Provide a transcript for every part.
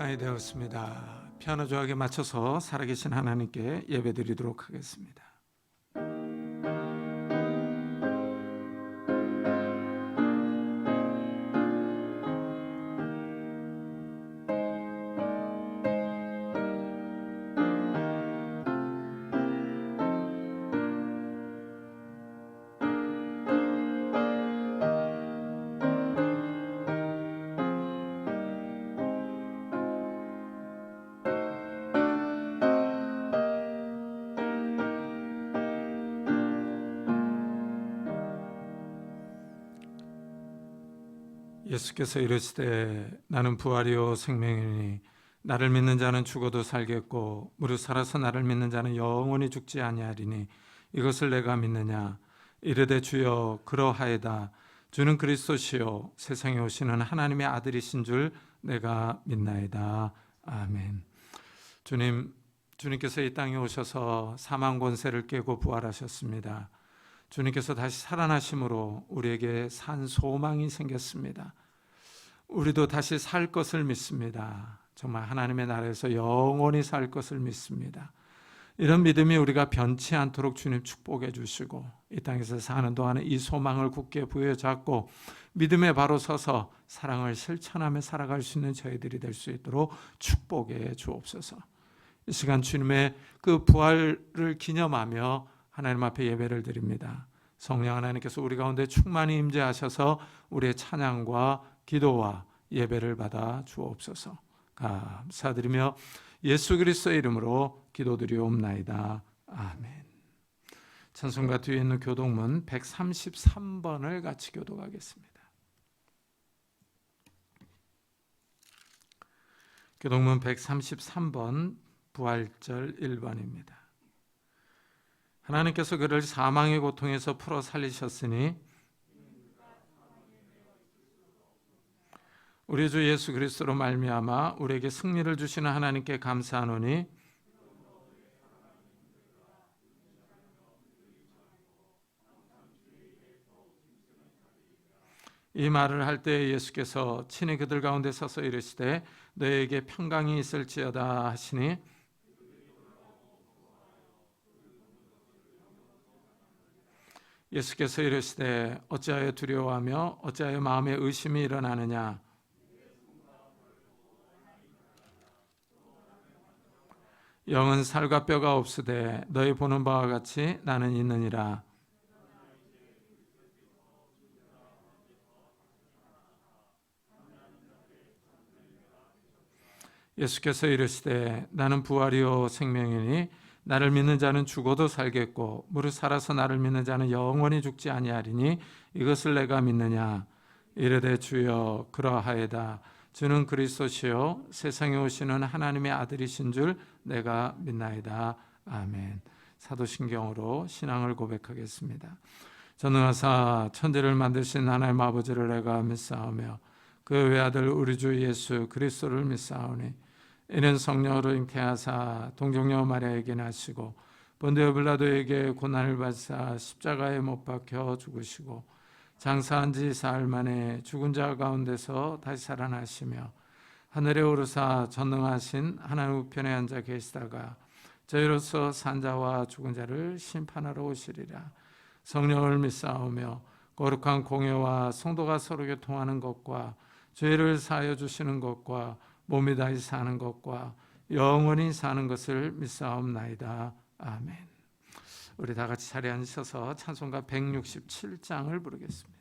시간이 되었습니다. 피아노 조각에 맞춰서 살아계신 하나님께 예배드리도록 하겠습니다. 예수께서 이르시되 나는 부활이요 생명이니 나를 믿는 자는 죽어도 살겠고 무릇 살아서 나를 믿는 자는 영원히 죽지 아니하리니 이것을 내가 믿느냐. 이르되 주여 그러하이다. 주는 그리스도시요 세상에 오시는 하나님의 아들이신 줄 내가 믿나이다. 아멘. 주님께서 이 땅에 오셔서 사망 권세를 깨고 부활하셨습니다. 주님께서 다시 살아나심으로 우리에게 산 소망이 생겼습니다. 우리도 다시 살 것을 믿습니다. 정말 하나님의 나라에서 영원히 살 것을 믿습니다. 이런 믿음이 우리가 변치 않도록 주님 축복해 주시고 이 땅에서 사는 동안에 이 소망을 굳게 부여잡고 믿음에 바로 서서 사랑을 실천하며 살아갈 수 있는 저희들이 될 수 있도록 축복해 주옵소서. 이 시간 주님의 그 부활을 기념하며 하나님 앞에 예배를 드립니다. 성령 하나님께서 우리 가운데 충만히 임재하셔서 우리의 찬양과 기도와 예배를 받아 주옵소서. 감사드리며 예수 그리스도의 이름으로 기도드리옵나이다. 아멘. 찬송가 뒤에 있는 교독문 133번을 같이 교독하겠습니다. 교독문 133번 부활절 1번입니다. 하나님께서 그를 사망의 고통에서 풀어 살리셨으니 우리 주 예수 그리스도로 말미암아 우리에게 승리를 주시는 하나님께 감사하노니 이 말을 할 때 예수께서 친히 그들 가운데 서서 이르시되 너에게 평강이 있을지어다 하시니 예수께서 이르시되 어찌하여 두려워하며 어찌하여 마음에 의심이 일어나느냐. 영은 살과 뼈가 없으되 너희 보는 바와 같이 나는 있느니라. 예수께서 이르시되 나는 부활이요 생명이니 나를 믿는 자는 죽어도 살겠고 무릇 살아서 나를 믿는 자는 영원히 죽지 아니하리니 이것을 내가 믿느냐. 이르되 주여 그러하이다. 주는 그리스도시요 세상에 오시는 하나님의 아들이신 줄 내가 믿나이다. 아멘. 사도신경으로 신앙을 고백하겠습니다. 전능하사 천지를 만드신 하나님 아버지를 내가 믿사오며 그 외아들 우리 주 예수 그리스도를 믿사오니 이는 성령으로 잉태하사 동정녀 마리아에게 나시고 본디오 빌라도에게 고난을 받사 십자가에 못 박혀 죽으시고 장사한 지 사흘 만에 죽은 자 가운데서 다시 살아나시며 하늘에 오르사 전능하신 하나님 우편에 앉아 계시다가 저희로서 산 자와 죽은 자를 심판하러 오시리라. 성령을 믿사오며 거룩한 공회와 성도가 서로 교통하는 것과 죄를 사하여 주시는 것과 몸이 다시 사는 것과 영원히 사는 것을 믿사옵나이다. 아멘. 우리 다 같이 자리에 앉으셔서 찬송가 167장을 부르겠습니다.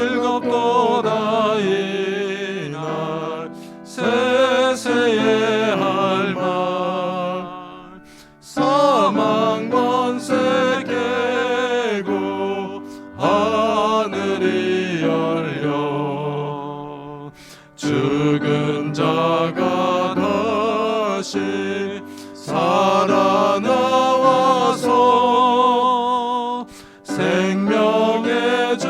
즐겁도다 이날 세세의 할 말 사망 권세 깨고 하늘이 열려 죽은 자가 다시 살아나와서 생명의 주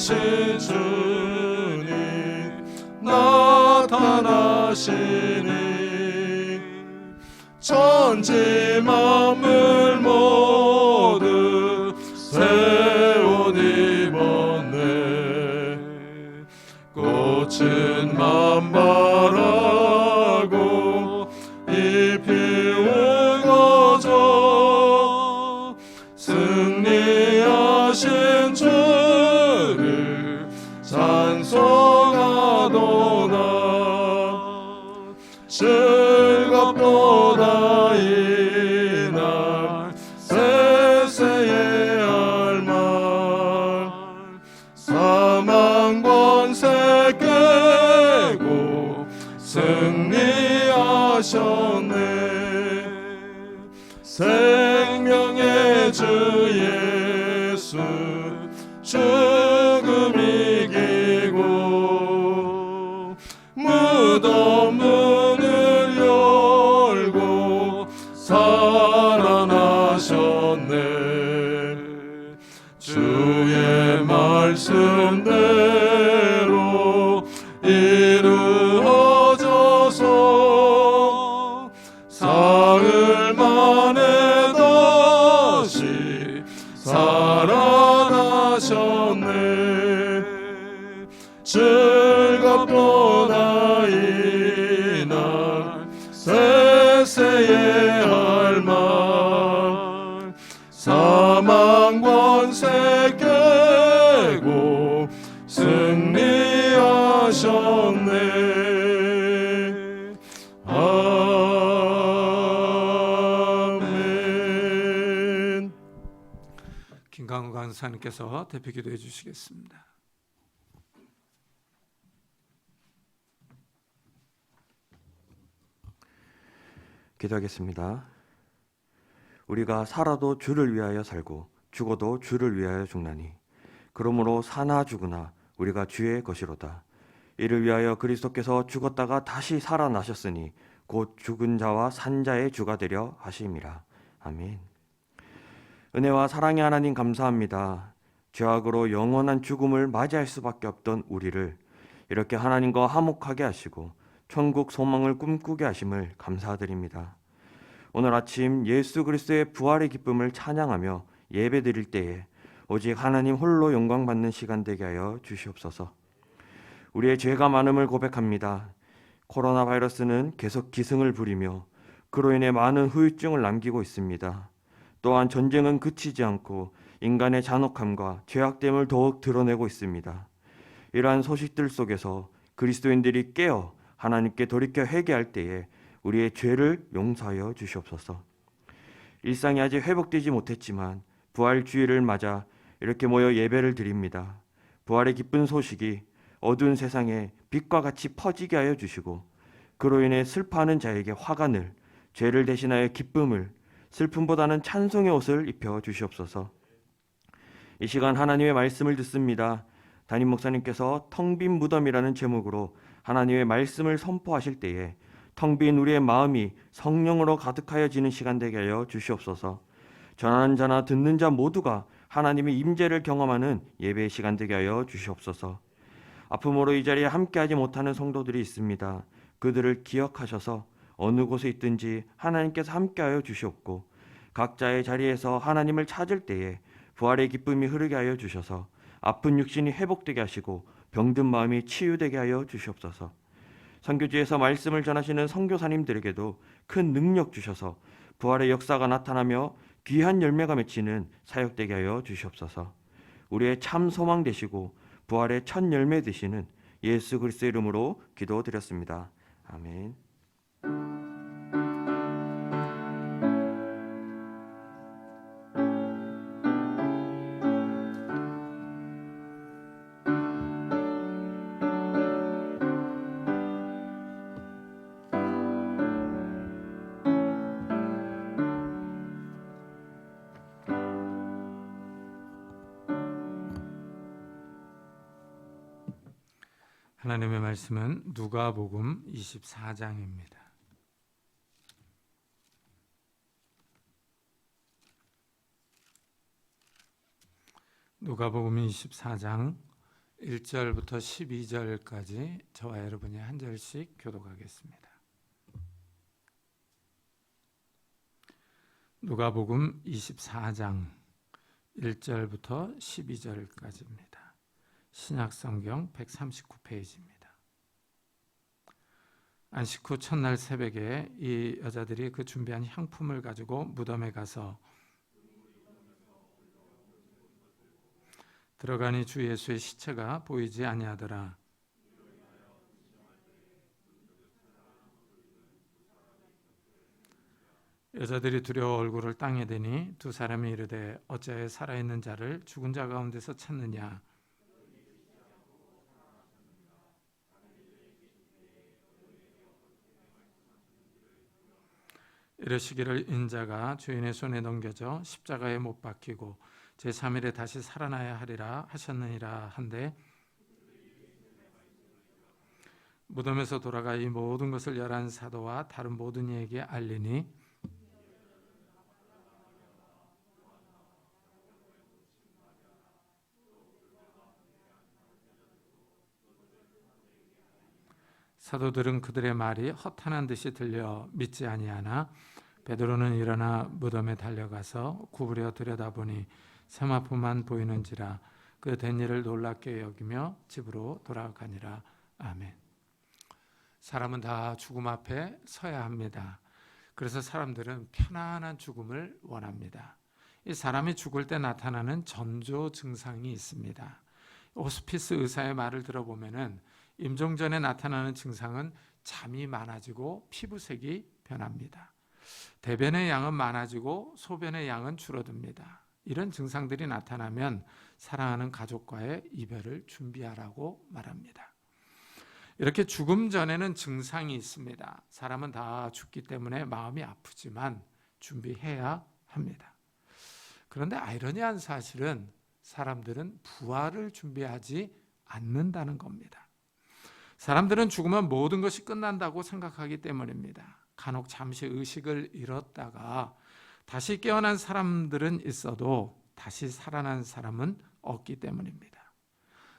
하신 주님 나타나시니 천지 만물 모두 새 옷 입었네. 꽃은 만발하고 잎이 우거져 승리하신 주를 찬송하도다. 즐겁도다 이날 세세의 할말. 사망 권세 깨고 승리하셨네. 생명의 주 예수 죽음 이기고 무덤 문을 열고 살아나셨네. 주의 말씀대로 이루어져서 사흘 만에 다시 살아나셨네. 즐겁도다 이날 세세의 할말. 사망 권세 깨고 승리하셨네. 아멘. 김강우 강사님께서 대표 기도해 주시겠습니다. 기도하겠습니다. 우리가 살아도 주를 위하여 살고 죽어도 주를 위하여 죽나니 그러므로 사나 죽으나 우리가 주의 것이로다. 이를 위하여 그리스도께서 죽었다가 다시 살아나셨으니 곧 죽은 자와 산 자의 주가 되려 하심이라. 아멘. 은혜와 사랑의 하나님 감사합니다. 죄악으로 영원한 죽음을 맞이할 수밖에 없던 우리를 이렇게 하나님과 화목하게 하시고 천국 소망을 꿈꾸게 하심을 감사드립니다. 오늘 아침 예수 그리스도의 부활의 기쁨을 찬양하며 예배드릴 때에 오직 하나님 홀로 영광 받는 시간 되게 하여 주시옵소서. 우리의 죄가 많음을 고백합니다. 코로나 바이러스는 계속 기승을 부리며 그로 인해 많은 후유증을 남기고 있습니다. 또한 전쟁은 그치지 않고 인간의 잔혹함과 죄악됨을 더욱 드러내고 있습니다. 이러한 소식들 속에서 그리스도인들이 깨어 하나님께 돌이켜 회개할 때에 우리의 죄를 용서하여 주시옵소서. 일상이 아직 회복되지 못했지만 부활 주일을 맞아 이렇게 모여 예배를 드립니다. 부활의 기쁜 소식이 어두운 세상에 빛과 같이 퍼지게 하여 주시고 그로 인해 슬퍼하는 자에게 화관을, 죄를 대신하여 기쁨을, 슬픔보다는 찬송의 옷을 입혀 주시옵소서. 이 시간 하나님의 말씀을 듣습니다. 담임 목사님께서 텅 빈 무덤이라는 제목으로 하나님의 말씀을 선포하실 때에 텅 빈 우리의 마음이 성령으로 가득하여지는 시간 되게 하여 주시옵소서. 전하는 자나 듣는 자 모두가 하나님의 임재를 경험하는 예배의 시간 되게 하여 주시옵소서. 아픔으로 이 자리에 함께하지 못하는 성도들이 있습니다. 그들을 기억하셔서 어느 곳에 있든지 하나님께서 함께하여 주시옵고 각자의 자리에서 하나님을 찾을 때에 부활의 기쁨이 흐르게 하여 주셔서 아픈 육신이 회복되게 하시고 병든 마음이 치유되게 하여 주시옵소서. 선교지에서 말씀을 전하시는 선교사님들에게도 큰 능력 주셔서 부활의 역사가 나타나며 귀한 열매가 맺히는 사역되게 하여 주시옵소서. 우리의 참 소망 되시고 부활의 첫 열매 되시는 예수 그리스도의 이름으로 기도드렸습니다. 아멘. 하나님의 말씀은 누가복음 24장입니다. 누가복음 24장 1절부터 12절까지 저와 여러분이 한 절씩 교독하겠습니다. 누가복음 24장 1절부터 12절까지입니다. 신약성경 139페이지입니다. 안식 후 첫날 새벽에 이 여자들이 그 준비한 향품을 가지고 무덤에 가서 들어가니 주 예수의 시체가 보이지 아니하더라. 여자들이 두려워 얼굴을 땅에 대니 두 사람이 이르되 어찌하여 살아있는 자를 죽은 자 가운데서 찾느냐. 이르시기를 인자가 주인의 손에 넘겨져 십자가에 못 박히고 제3일에 다시 살아나야 하리라 하셨느니라 한데 무덤에서 돌아가 이 모든 것을 11 사도와 다른 모든 이에게 알리니 사도들은 그들의 말이 허탄한 듯이 들려 믿지 아니하나 베드로는 일어나 무덤에 달려가서 구부려 들여다보니 세마포만 보이는지라 그 된 일을 놀랍게 여기며 집으로 돌아가니라. 아멘. 사람은 다 죽음 앞에 서야 합니다. 그래서 사람들은 편안한 죽음을 원합니다. 이 사람이 죽을 때 나타나는 전조 증상이 있습니다. 호스피스 의사의 말을 들어보면은 임종 전에 나타나는 증상은 잠이 많아지고 피부색이 변합니다. 대변의 양은 많아지고 소변의 양은 줄어듭니다. 이런 증상들이 나타나면 사랑하는 가족과의 이별을 준비하라고 말합니다. 이렇게 죽음 전에는 증상이 있습니다. 사람은 다 죽기 때문에 마음이 아프지만 준비해야 합니다. 그런데 아이러니한 사실은 사람들은 부활을 준비하지 않는다는 겁니다. 사람들은 죽으면 모든 것이 끝난다고 생각하기 때문입니다. 간혹 잠시 의식을 잃었다가 다시 깨어난 사람들은 있어도 다시 살아난 사람은 없기 때문입니다.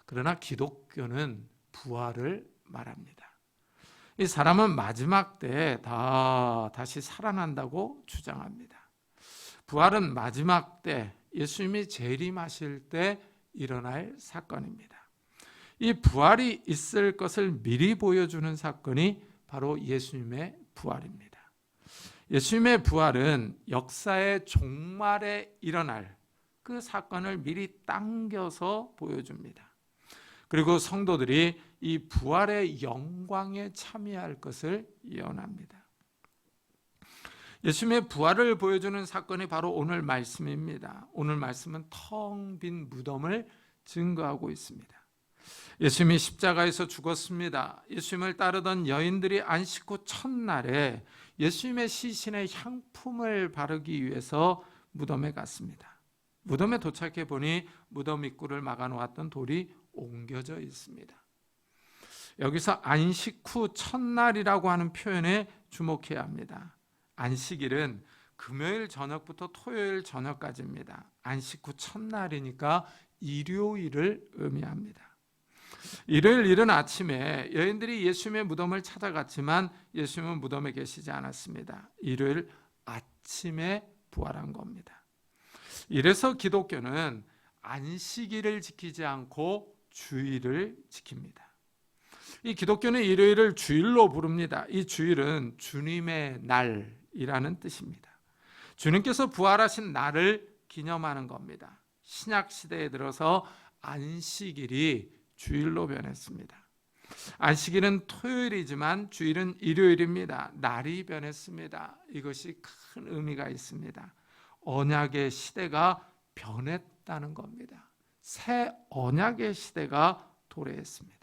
그러나 기독교는 부활을 말합니다. 이 사람은 마지막 때에 다시 살아난다고 주장합니다. 부활은 마지막 때 예수님이 재림하실 때 일어날 사건입니다. 이 부활이 있을 것을 미리 보여주는 사건이 바로 예수님의 부활입니다. 예수님의 부활은 역사의 종말에 일어날 그 사건을 미리 당겨서 보여줍니다. 그리고 성도들이 이 부활의 영광에 참여할 것을 예언합니다. 예수님의 부활을 보여주는 사건이 바로 오늘 말씀입니다. 오늘 말씀은 텅 빈 무덤을 증거하고 있습니다. 예수님이 십자가에서 죽었습니다. 예수님을 따르던 여인들이 안식 후 첫날에 예수님의 시신의 향품을 바르기 위해서 무덤에 갔습니다. 무덤에 도착해 보니 무덤 입구를 막아놓았던 돌이 옮겨져 있습니다. 여기서 안식 후 첫날이라고 하는 표현에 주목해야 합니다. 안식일은 금요일 저녁부터 토요일 저녁까지입니다. 안식 후 첫날이니까 일요일을 의미합니다. 일요일 이른 아침에 여인들이 예수님의 무덤을 찾아갔지만 예수님은 무덤에 계시지 않았습니다. 일요일 아침에 부활한 겁니다. 이래서 기독교는 안식일을 지키지 않고 주일을 지킵니다. 이 기독교는 일요일을 주일로 부릅니다. 이 주일은 주님의 날이라는 뜻입니다. 주님께서 부활하신 날을 기념하는 겁니다. 신약 시대에 들어서 안식일이 주일로 변했습니다. 안식일은 토요일이지만 주일은 일요일입니다. 날이 변했습니다. 이것이 큰 의미가 있습니다. 언약의 시대가 변했다는 겁니다. 새 언약의 시대가 도래했습니다.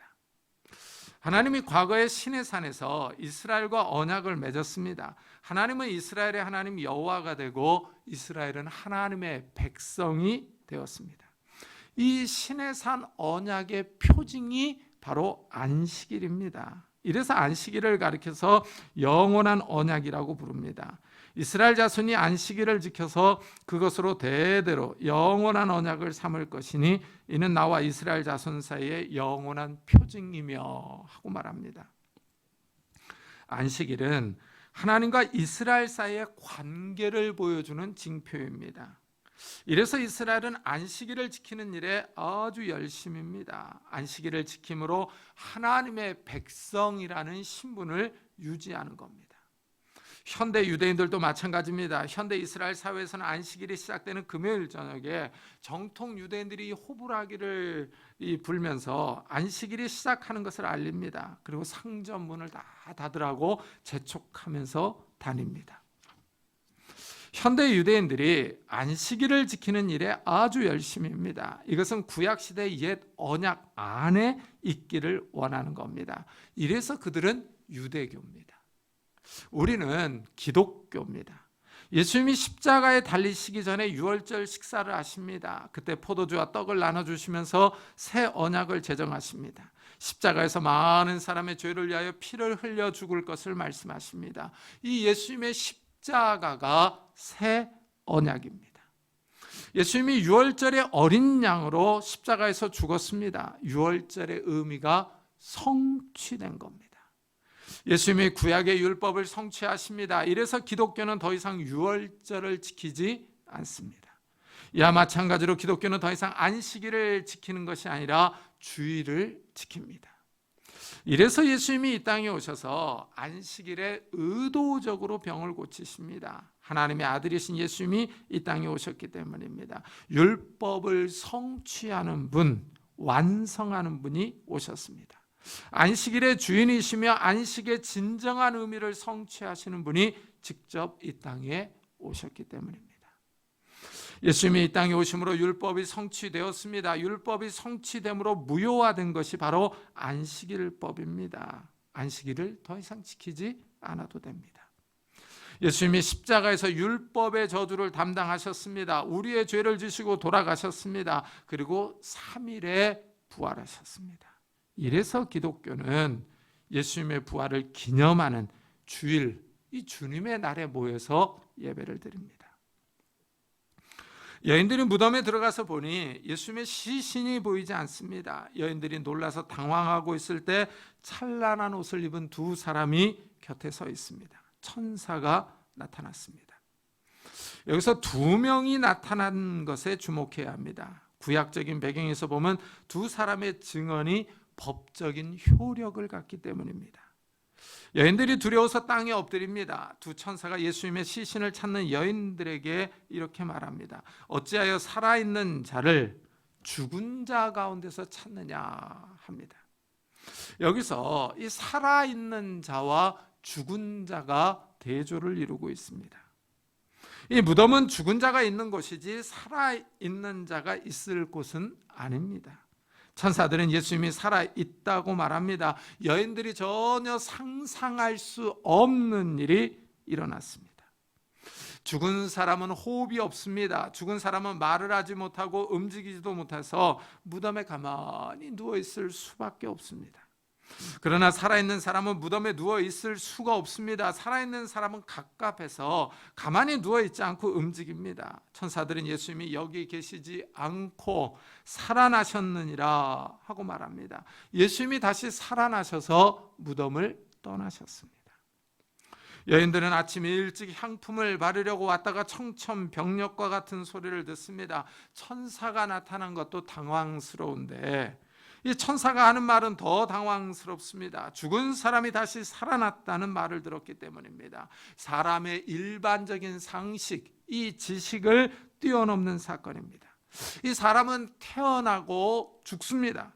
하나님이 과거에 시내산에서 이스라엘과 언약을 맺었습니다. 하나님은 이스라엘의 하나님 여호와가 되고 이스라엘은 하나님의 백성이 되었습니다. 이 시내산 언약의 표징이 바로 안식일입니다. 이래서 안식일을 가리켜서 영원한 언약이라고 부릅니다. 이스라엘 자손이 안식일을 지켜서 그것으로 대대로 영원한 언약을 삼을 것이니 이는 나와 이스라엘 자손 사이의 영원한 표징이며 하고 말합니다. 안식일은 하나님과 이스라엘 사이의 관계를 보여주는 징표입니다. 이래서 이스라엘은 안식일을 지키는 일에 아주 열심입니다. 안식일을 지킴으로 하나님의 백성이라는 신분을 유지하는 겁니다. 현대 유대인들도 마찬가지입니다. 현대 이스라엘 사회에서는 안식일이 시작되는 금요일 저녁에 정통 유대인들이 호불하기를 불면서 안식일이 시작하는 것을 알립니다. 그리고 상점 문을 다 닫으라고 재촉하면서 다닙니다. 현대 유대인들이 안식일을 지키는 일에 아주 열심입니다. 이것은 구약시대의 옛 언약 안에 있기를 원하는 겁니다. 이래서 그들은 유대교입니다. 우리는 기독교입니다. 예수님이 십자가에 달리시기 전에 유월절 식사를 하십니다. 그때 포도주와 떡을 나눠주시면서 새 언약을 제정하십니다. 십자가에서 많은 사람의 죄를 위하여 피를 흘려 죽을 것을 말씀하십니다. 이 예수님의 십자가가 새 언약입니다. 예수님이 유월절의 어린 양으로 십자가에서 죽었습니다. 유월절의 의미가 성취된 겁니다. 예수님이 구약의 율법을 성취하십니다. 이래서 기독교는 더 이상 유월절을 지키지 않습니다. 이와 마찬가지로 기독교는 더 이상 안식일을 지키는 것이 아니라 주일을 지킵니다. 이래서 예수님이 이 땅에 오셔서 안식일에 의도적으로 병을 고치십니다. 하나님의 아들이신 예수님이 이 땅에 오셨기 때문입니다. 율법을 성취하는 분, 완성하는 분이 오셨습니다. 안식일의 주인이시며 안식의 진정한 의미를 성취하시는 분이 직접 이 땅에 오셨기 때문입니다. 예수님이 이 땅에 오심으로 율법이 성취되었습니다. 율법이 성취됨으로 무효화된 것이 바로 안식일법입니다. 안식일을 더 이상 지키지 않아도 됩니다. 예수님이 십자가에서 율법의 저주를 담당하셨습니다. 우리의 죄를 지시고 돌아가셨습니다. 그리고 3일에 부활하셨습니다. 이래서 기독교는 예수님의 부활을 기념하는 주일, 이 주님의 날에 모여서 예배를 드립니다. 여인들이 무덤에 들어가서 보니 예수님의 시신이 보이지 않습니다. 여인들이 놀라서 당황하고 있을 때 찬란한 옷을 입은 두 사람이 곁에 서 있습니다. 천사가 나타났습니다. 여기서 두 명이 나타난 것에 주목해야 합니다. 구약적인 배경에서 보면 두 사람의 증언이 법적인 효력을 갖기 때문입니다. 여인들이 두려워서 땅에 엎드립니다. 두 천사가 예수님의 시신을 찾는 여인들에게 이렇게 말합니다. 어찌하여 살아있는 자를 죽은 자 가운데서 찾느냐 합니다. 여기서 이 살아있는 자와 죽은 자가 대조를 이루고 있습니다. 이 무덤은 죽은 자가 있는 곳이지 살아있는 자가 있을 곳은 아닙니다. 천사들은 예수님이 살아있다고 말합니다. 여인들이 전혀 상상할 수 없는 일이 일어났습니다. 죽은 사람은 호흡이 없습니다. 죽은 사람은 말을 하지 못하고 움직이지도 못해서 무덤에 가만히 누워있을 수밖에 없습니다. 그러나 살아있는 사람은 무덤에 누워있을 수가 없습니다. 살아있는 사람은 갑갑해서 가만히 누워있지 않고 움직입니다. 천사들은 예수님이 여기 계시지 않고 살아나셨느니라 하고 말합니다. 예수님이 다시 살아나셔서 무덤을 떠나셨습니다. 여인들은 아침 일찍 향품을 바르려고 왔다가 청천벽력과 같은 소리를 듣습니다. 천사가 나타난 것도 당황스러운데 이 천사가 하는 말은 더 당황스럽습니다. 죽은 사람이 다시 살아났다는 말을 들었기 때문입니다. 사람의 일반적인 상식, 이 지식을 뛰어넘는 사건입니다. 이 사람은 태어나고 죽습니다.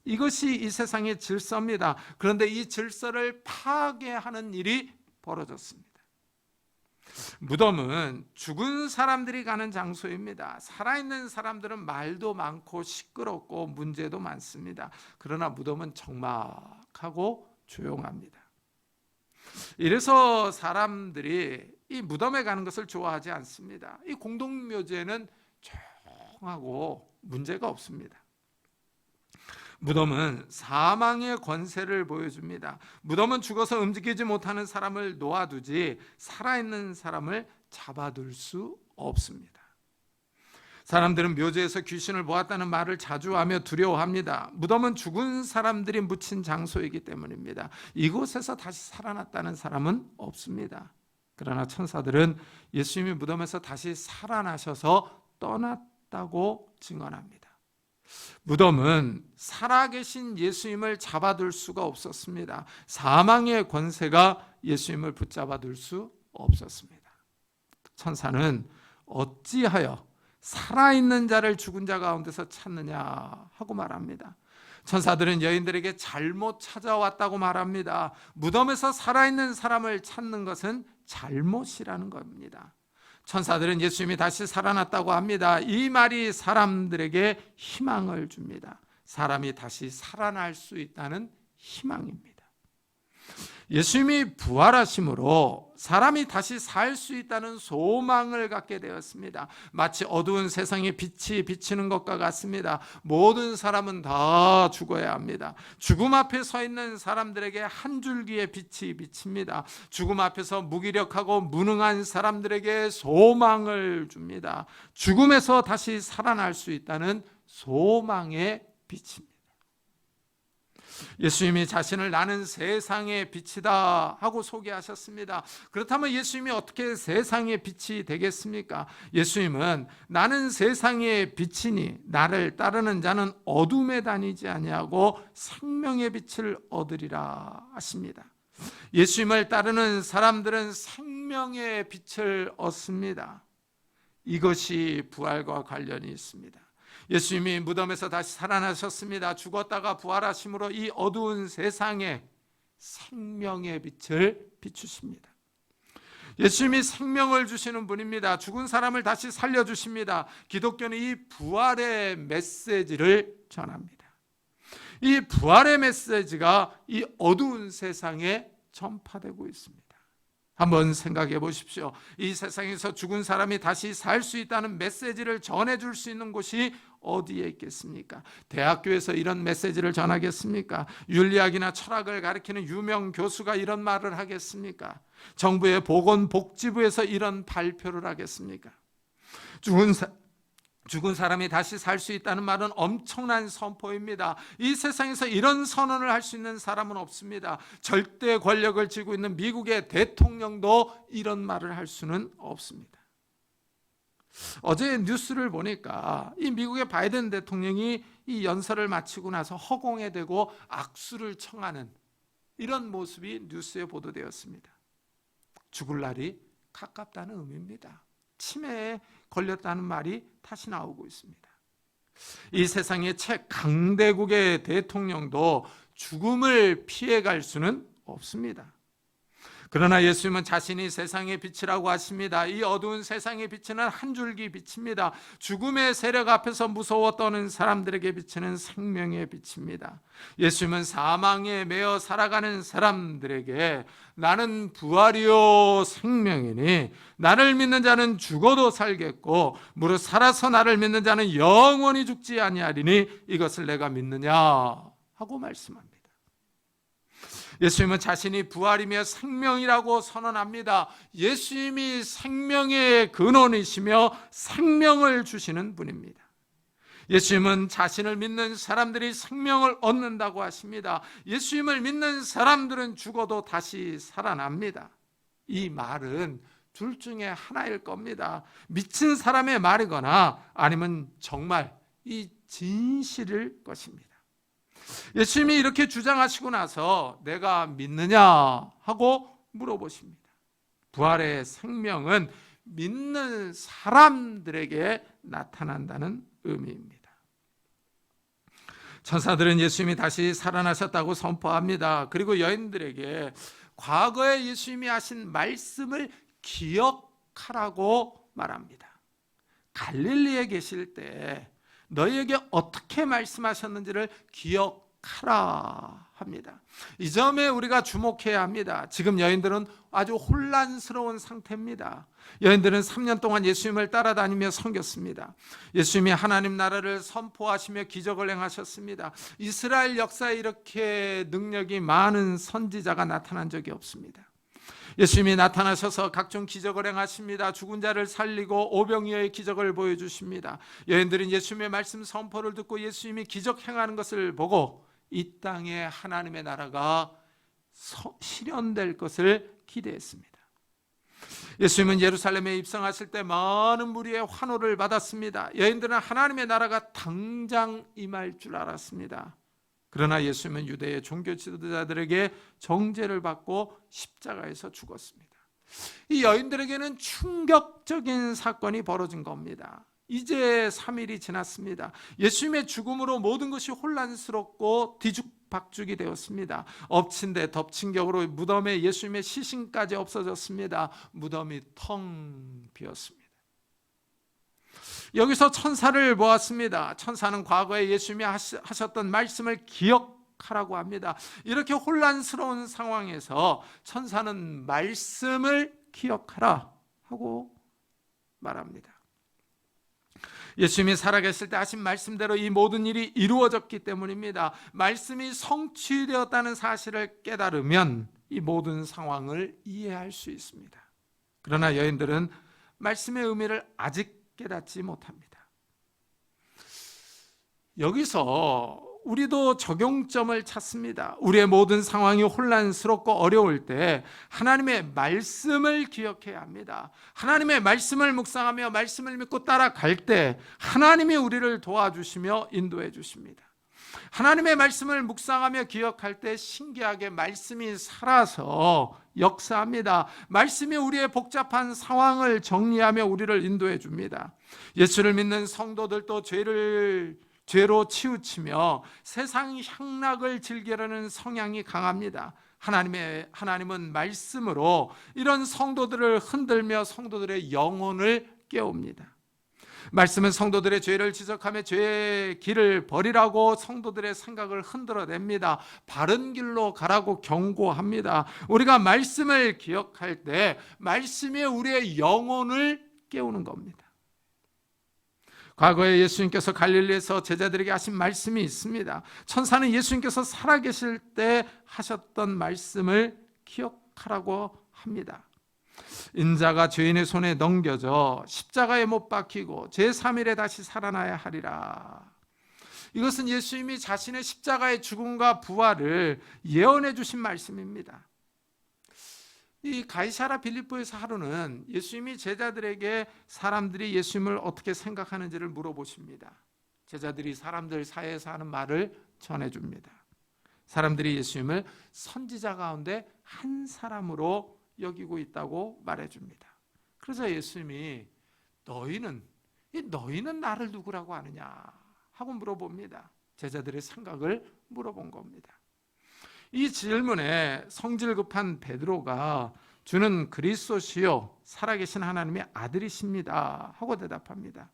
이것이 이 세상의 질서입니다. 그런데 이 질서를 파괴하는 일이 벌어졌습니다. 무덤은 죽은 사람들이 가는 장소입니다. 살아있는 사람들은 말도 많고 시끄럽고 문제도 많습니다. 그러나 무덤은 적막하고 조용합니다. 이래서 사람들이 이 무덤에 가는 것을 좋아하지 않습니다. 이 공동묘지에는 조용하고 문제가 없습니다. 무덤은 사망의 권세를 보여줍니다. 무덤은 죽어서 움직이지 못하는 사람을 놓아두지 살아있는 사람을 잡아둘 수 없습니다. 사람들은 묘지에서 귀신을 보았다는 말을 자주 하며 두려워합니다. 무덤은 죽은 사람들이 묻힌 장소이기 때문입니다. 이곳에서 다시 살아났다는 사람은 없습니다. 그러나 천사들은 예수님이 무덤에서 다시 살아나셔서 떠났다고 증언합니다. 무덤은 살아계신 예수님을 잡아둘 수가 없었습니다. 사망의 권세가 예수님을 붙잡아둘 수 없었습니다. 천사는 어찌하여 살아있는 자를 죽은 자 가운데서 찾느냐 하고 말합니다. 천사들은 여인들에게 잘못 찾아왔다고 말합니다. 무덤에서 살아있는 사람을 찾는 것은 잘못이라는 겁니다. 천사들은 예수님이 다시 살아났다고 합니다. 이 말이 사람들에게 희망을 줍니다. 사람이 다시 살아날 수 있다는 희망입니다. 예수님이 부활하심으로 사람이 다시 살 수 있다는 소망을 갖게 되었습니다. 마치 어두운 세상에 빛이 비치는 것과 같습니다. 모든 사람은 다 죽어야 합니다. 죽음 앞에 서 있는 사람들에게 한 줄기의 빛이 비칩니다. 죽음 앞에서 무기력하고 무능한 사람들에게 소망을 줍니다. 죽음에서 다시 살아날 수 있다는 소망의 빛입니다. 예수님이 자신을 나는 세상의 빛이다 하고 소개하셨습니다. 그렇다면 예수님이 어떻게 세상의 빛이 되겠습니까? 예수님은 나는 세상의 빛이니 나를 따르는 자는 어둠에 다니지 아니하고 생명의 빛을 얻으리라 하십니다. 예수님을 따르는 사람들은 생명의 빛을 얻습니다. 이것이 부활과 관련이 있습니다. 예수님이 무덤에서 다시 살아나셨습니다. 죽었다가 부활하심으로 이 어두운 세상에 생명의 빛을 비추십니다. 예수님이 생명을 주시는 분입니다. 죽은 사람을 다시 살려주십니다. 기독교는 이 부활의 메시지를 전합니다. 이 부활의 메시지가 이 어두운 세상에 전파되고 있습니다. 한번 생각해 보십시오. 이 세상에서 죽은 사람이 다시 살 수 있다는 메시지를 전해줄 수 있는 곳이 어디에 있겠습니까? 대학교에서 이런 메시지를 전하겠습니까? 윤리학이나 철학을 가르치는 유명 교수가 이런 말을 하겠습니까? 정부의 보건복지부에서 이런 발표를 하겠습니까? 죽은 사람이 다시 살 수 있다는 말은 엄청난 선포입니다. 이 세상에서 이런 선언을 할 수 있는 사람은 없습니다. 절대 권력을 쥐고 있는 미국의 대통령도 이런 말을 할 수는 없습니다. 어제 뉴스를 보니까 이 미국의 바이든 대통령이 이 연설을 마치고 나서 허공에 대고 악수를 청하는 이런 모습이 뉴스에 보도되었습니다. 죽을 날이 가깝다는 의미입니다. 치매에 걸렸다는 말이 다시 나오고 있습니다. 이 세상의 최강대국의 대통령도 죽음을 피해갈 수는 없습니다. 그러나 예수님은 자신이 세상의 빛이라고 하십니다. 이 어두운 세상에 비치는 한 줄기 빛입니다. 죽음의 세력 앞에서 무서워 떠는 사람들에게 비치는 생명의 빛입니다. 예수님은 사망에 매여 살아가는 사람들에게 나는 부활이요 생명이니 나를 믿는 자는 죽어도 살겠고 무릇 살아서 나를 믿는 자는 영원히 죽지 아니하리니 이것을 내가 믿느냐 하고 말씀합니다. 예수님은 자신이 부활이며 생명이라고 선언합니다. 예수님이 생명의 근원이시며 생명을 주시는 분입니다. 예수님은 자신을 믿는 사람들이 생명을 얻는다고 하십니다. 예수님을 믿는 사람들은 죽어도 다시 살아납니다. 이 말은 둘 중에 하나일 겁니다. 미친 사람의 말이거나 아니면 정말 이 진실일 것입니다. 예수님이 이렇게 주장하시고 나서 내가 믿느냐 하고 물어보십니다. 부활의 생명은 믿는 사람들에게 나타난다는 의미입니다. 천사들은 예수님이 다시 살아나셨다고 선포합니다. 그리고 여인들에게 과거에 예수님이 하신 말씀을 기억하라고 말합니다. 갈릴리에 계실 때 너희에게 어떻게 말씀하셨는지를 기억하라 합니다. 이 점에 우리가 주목해야 합니다. 지금 여인들은 아주 혼란스러운 상태입니다. 여인들은 3년 동안 예수님을 따라다니며 섬겼습니다. 예수님이 하나님 나라를 선포하시며 기적을 행하셨습니다. 이스라엘 역사에 이렇게 능력이 많은 선지자가 나타난 적이 없습니다. 예수님이 나타나셔서 각종 기적을 행하십니다. 죽은 자를 살리고 오병이어의 기적을 보여주십니다. 여인들은 예수님의 말씀 선포를 듣고 예수님이 기적 행하는 것을 보고 이 땅에 하나님의 나라가 실현될 것을 기대했습니다. 예수님은 예루살렘에 입성하실 때 많은 무리의 환호를 받았습니다. 여인들은 하나님의 나라가 당장 임할 줄 알았습니다. 그러나 예수님은 유대의 종교 지도자들에게 정죄를 받고 십자가에서 죽었습니다. 이 여인들에게는 충격적인 사건이 벌어진 겁니다. 이제 3일이 지났습니다. 예수님의 죽음으로 모든 것이 혼란스럽고 뒤죽박죽이 되었습니다. 엎친 데 덮친 격으로 무덤에 예수님의 시신까지 없어졌습니다. 무덤이 텅 비었습니다. 여기서 천사를 보았습니다. 천사는 과거에 예수님이 하셨던 말씀을 기억하라고 합니다. 이렇게 혼란스러운 상황에서 천사는 말씀을 기억하라 하고 말합니다. 예수님이 살아계실 때 하신 말씀대로 이 모든 일이 이루어졌기 때문입니다. 말씀이 성취되었다는 사실을 깨달으면 이 모든 상황을 이해할 수 있습니다. 그러나 여인들은 말씀의 의미를 아직 깨닫지 못합니다. 여기서 우리도 적용점을 찾습니다. 우리의 모든 상황이 혼란스럽고 어려울 때 하나님의 말씀을 기억해야 합니다. 하나님의 말씀을 묵상하며 말씀을 믿고 따라갈 때 하나님이 우리를 도와주시며 인도해 주십니다. 하나님의 말씀을 묵상하며 기억할 때 신기하게 말씀이 살아서 역사합니다. 말씀이 우리의 복잡한 상황을 정리하며 우리를 인도해 줍니다. 예수를 믿는 성도들도 죄로 치우치며 세상 향락을 즐기려는 성향이 강합니다. 하나님은 말씀으로 이런 성도들을 흔들며 성도들의 영혼을 깨웁니다. 말씀은 성도들의 죄를 지적하며 죄의 길을 버리라고 성도들의 생각을 흔들어냅니다. 바른 길로 가라고 경고합니다. 우리가 말씀을 기억할 때 말씀이 우리의 영혼을 깨우는 겁니다. 과거에 예수님께서 갈릴리에서 제자들에게 하신 말씀이 있습니다. 천사는 예수님께서 살아계실 때 하셨던 말씀을 기억하라고 합니다. 인자가 죄인의 손에 넘겨져 십자가에 못 박히고 제3일에 다시 살아나야 하리라. 이것은 예수님이 자신의 십자가의 죽음과 부활을 예언해 주신 말씀입니다. 이 가이사라 빌립보에서 하루는 예수님이 제자들에게 사람들이 예수님을 어떻게 생각하는지를 물어보십니다. 제자들이 사람들 사이에서 하는 말을 전해줍니다. 사람들이 예수님을 선지자 가운데 한 사람으로 여기고 있다고 말해줍니다. 그래서 예수님이 너희는 나를 누구라고 아느냐 하고 물어봅니다. 제자들의 생각을 물어본 겁니다. 이 질문에 성질 급한 베드로가 주는 그리스도시요 살아계신 하나님의 아들이십니다 하고 대답합니다.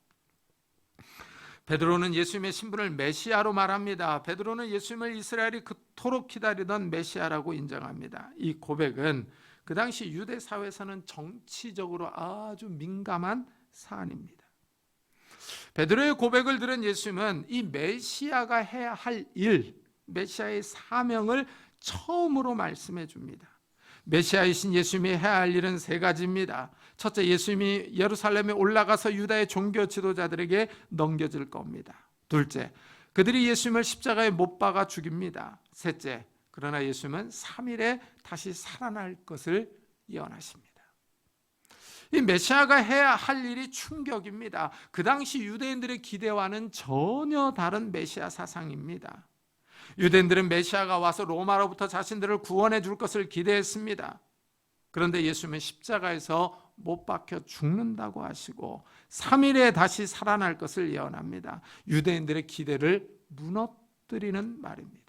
베드로는 예수님의 신분을 메시아로 말합니다. 베드로는 예수님을 이스라엘이 그토록 기다리던 메시아라고 인정합니다. 이 고백은 그 당시 유대 사회에서는 정치적으로 아주 민감한 사안입니다. 베드로의 고백을 들은 예수님은 이 메시아가 해야 할 일, 메시아의 사명을 처음으로 말씀해 줍니다. 메시아이신 예수님이 해야 할 일은 3가지입니다. 첫째, 예수님이 예루살렘에 올라가서 유다의 종교 지도자들에게 넘겨질 겁니다. 둘째, 그들이 예수님을 십자가에 못 박아 죽입니다. 셋째, 그러나 예수님은 3일에 다시 살아날 것을 예언하십니다. 이 메시아가 해야 할 일이 충격입니다. 그 당시 유대인들의 기대와는 전혀 다른 메시아 사상입니다. 유대인들은 메시아가 와서 로마로부터 자신들을 구원해 줄 것을 기대했습니다. 그런데 예수님은 십자가에서 못 박혀 죽는다고 하시고 3일에 다시 살아날 것을 예언합니다. 유대인들의 기대를 무너뜨리는 말입니다.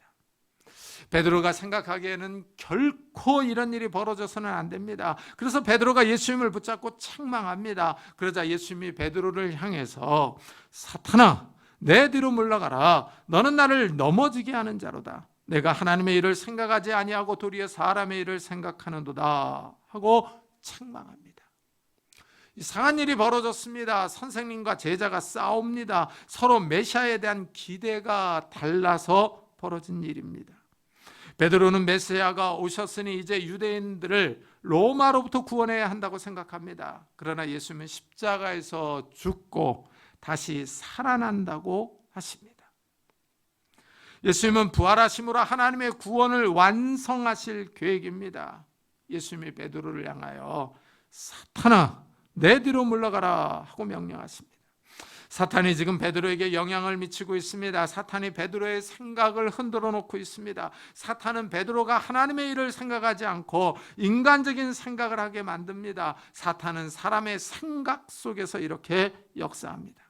베드로가 생각하기에는 결코 이런 일이 벌어져서는 안 됩니다. 그래서 베드로가 예수님을 붙잡고 책망합니다. 그러자 예수님이 베드로를 향해서 사탄아, 내 뒤로 물러가라. 너는 나를 넘어지게 하는 자로다. 내가 하나님의 일을 생각하지 아니하고 도리어 사람의 일을 생각하는도다 하고 책망합니다. 이상한 일이 벌어졌습니다. 선생님과 제자가 싸웁니다. 서로 메시아에 대한 기대가 달라서 벌어진 일입니다. 베드로는 메시아가 오셨으니 이제 유대인들을 로마로부터 구원해야 한다고 생각합니다. 그러나 예수님은 십자가에서 죽고 다시 살아난다고 하십니다. 예수님은 부활하심으로 하나님의 구원을 완성하실 계획입니다. 예수님이 베드로를 향하여 사탄아 내 뒤로 물러가라 하고 명령하십니다. 사탄이 지금 베드로에게 영향을 미치고 있습니다. 사탄이 베드로의 생각을 흔들어 놓고 있습니다. 사탄은 베드로가 하나님의 일을 생각하지 않고 인간적인 생각을 하게 만듭니다. 사탄은 사람의 생각 속에서 이렇게 역사합니다.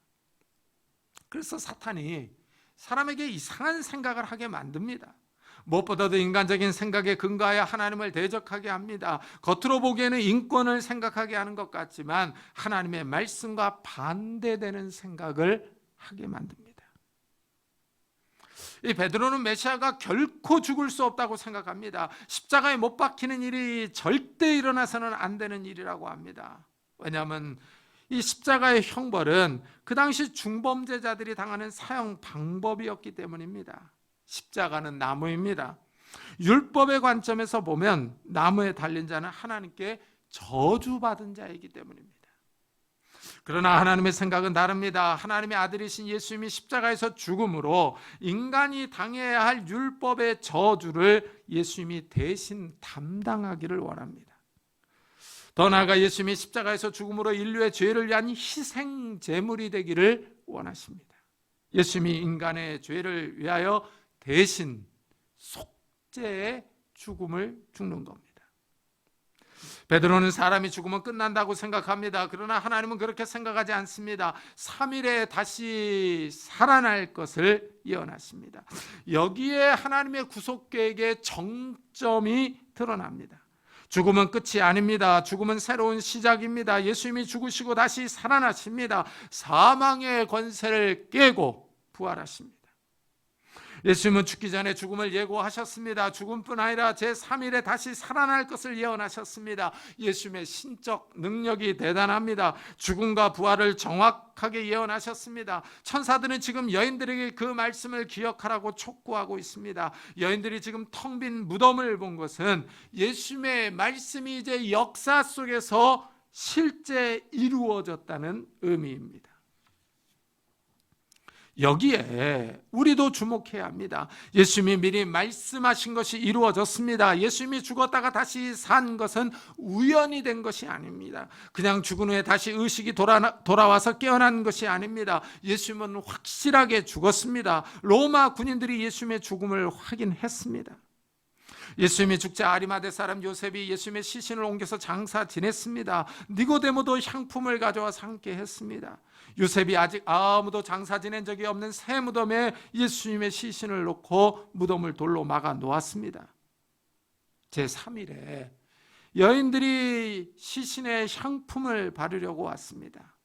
그래서 사탄이 사람에게 이상한 생각을 하게 만듭니다. 무엇보다도 인간적인 생각에 근거하여 하나님을 대적하게 합니다. 겉으로 보기에는 인권을 생각하게 하는 것 같지만 하나님의 말씀과 반대되는 생각을 하게 만듭니다. 이 베드로는 메시아가 결코 죽을 수 없다고 생각합니다. 십자가에 못 박히는 일이 절대 일어나서는 안 되는 일이라고 합니다. 왜냐하면 이 십자가의 형벌은 그 당시 중범죄자들이 당하는 사형 방법이었기 때문입니다. 십자가는 나무입니다. 율법의 관점에서 보면 나무에 달린 자는 하나님께 저주받은 자이기 때문입니다. 그러나 하나님의 생각은 다릅니다. 하나님의 아들이신 예수님이 십자가에서 죽음으로 인간이 당해야 할 율법의 저주를 예수님이 대신 담당하기를 원합니다. 더 나아가 예수님이 십자가에서 죽음으로 인류의 죄를 위한 희생 제물이 되기를 원하십니다. 예수님이 인간의 죄를 위하여 대신 속죄의 죽음을 죽는 겁니다. 베드로는 사람이 죽으면 끝난다고 생각합니다. 그러나 하나님은 그렇게 생각하지 않습니다. 3일에 다시 살아날 것을 예언하십니다. 여기에 하나님의 구속 계획의 정점이 드러납니다. 죽음은 끝이 아닙니다. 죽음은 새로운 시작입니다. 예수님이 죽으시고 다시 살아나십니다. 사망의 권세를 깨고 부활하십니다. 예수님은 죽기 전에 죽음을 예고하셨습니다. 죽음뿐 아니라 제3일에 다시 살아날 것을 예언하셨습니다. 예수님의 신적 능력이 대단합니다. 죽음과 부활을 정확하게 예언하셨습니다. 천사들은 지금 여인들에게 그 말씀을 기억하라고 촉구하고 있습니다. 여인들이 지금 텅 빈 무덤을 본 것은 예수님의 말씀이 이제 역사 속에서 실제 이루어졌다는 의미입니다. 여기에 우리도 주목해야 합니다. 예수님이 미리 말씀하신 것이 이루어졌습니다. 예수님이 죽었다가 다시 산 것은 우연이 된 것이 아닙니다. 그냥 죽은 후에 다시 의식이 돌아와서 깨어난 것이 아닙니다. 예수님은 확실하게 죽었습니다. 로마 군인들이 예수님의 죽음을 확인했습니다. 예수님이 죽자 아리마대 사람 요셉이 예수님의 시신을 옮겨서 장사 지냈습니다. 니고데모도 향품을 가져와서 함께 했습니다. 요셉이 아직 아무도 장사 지낸 적이 없는 새 무덤에 예수님의 시신을 놓고 무덤을 돌로 막아 놓았습니다. 제3일에 여인들이 시신에 향품을 바르려고 왔습니다.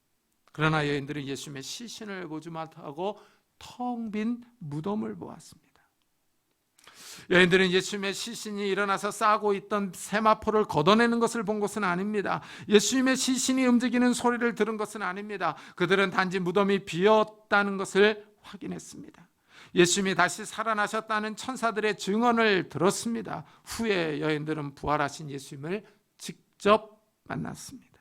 그러나 여인들은 예수님의 시신을 보지 못하고 텅 빈 무덤을 보았습니다. 여인들은 예수님의 시신이 일어나서 싸고 있던 세마포를 걷어내는 것을 본 것은 아닙니다. 예수님의 시신이 움직이는 소리를 들은 것은 아닙니다. 그들은 단지 무덤이 비었다는 것을 확인했습니다. 예수님이 다시 살아나셨다는 천사들의 증언을 들었습니다. 후에 여인들은 부활하신 예수님을 직접 만났습니다.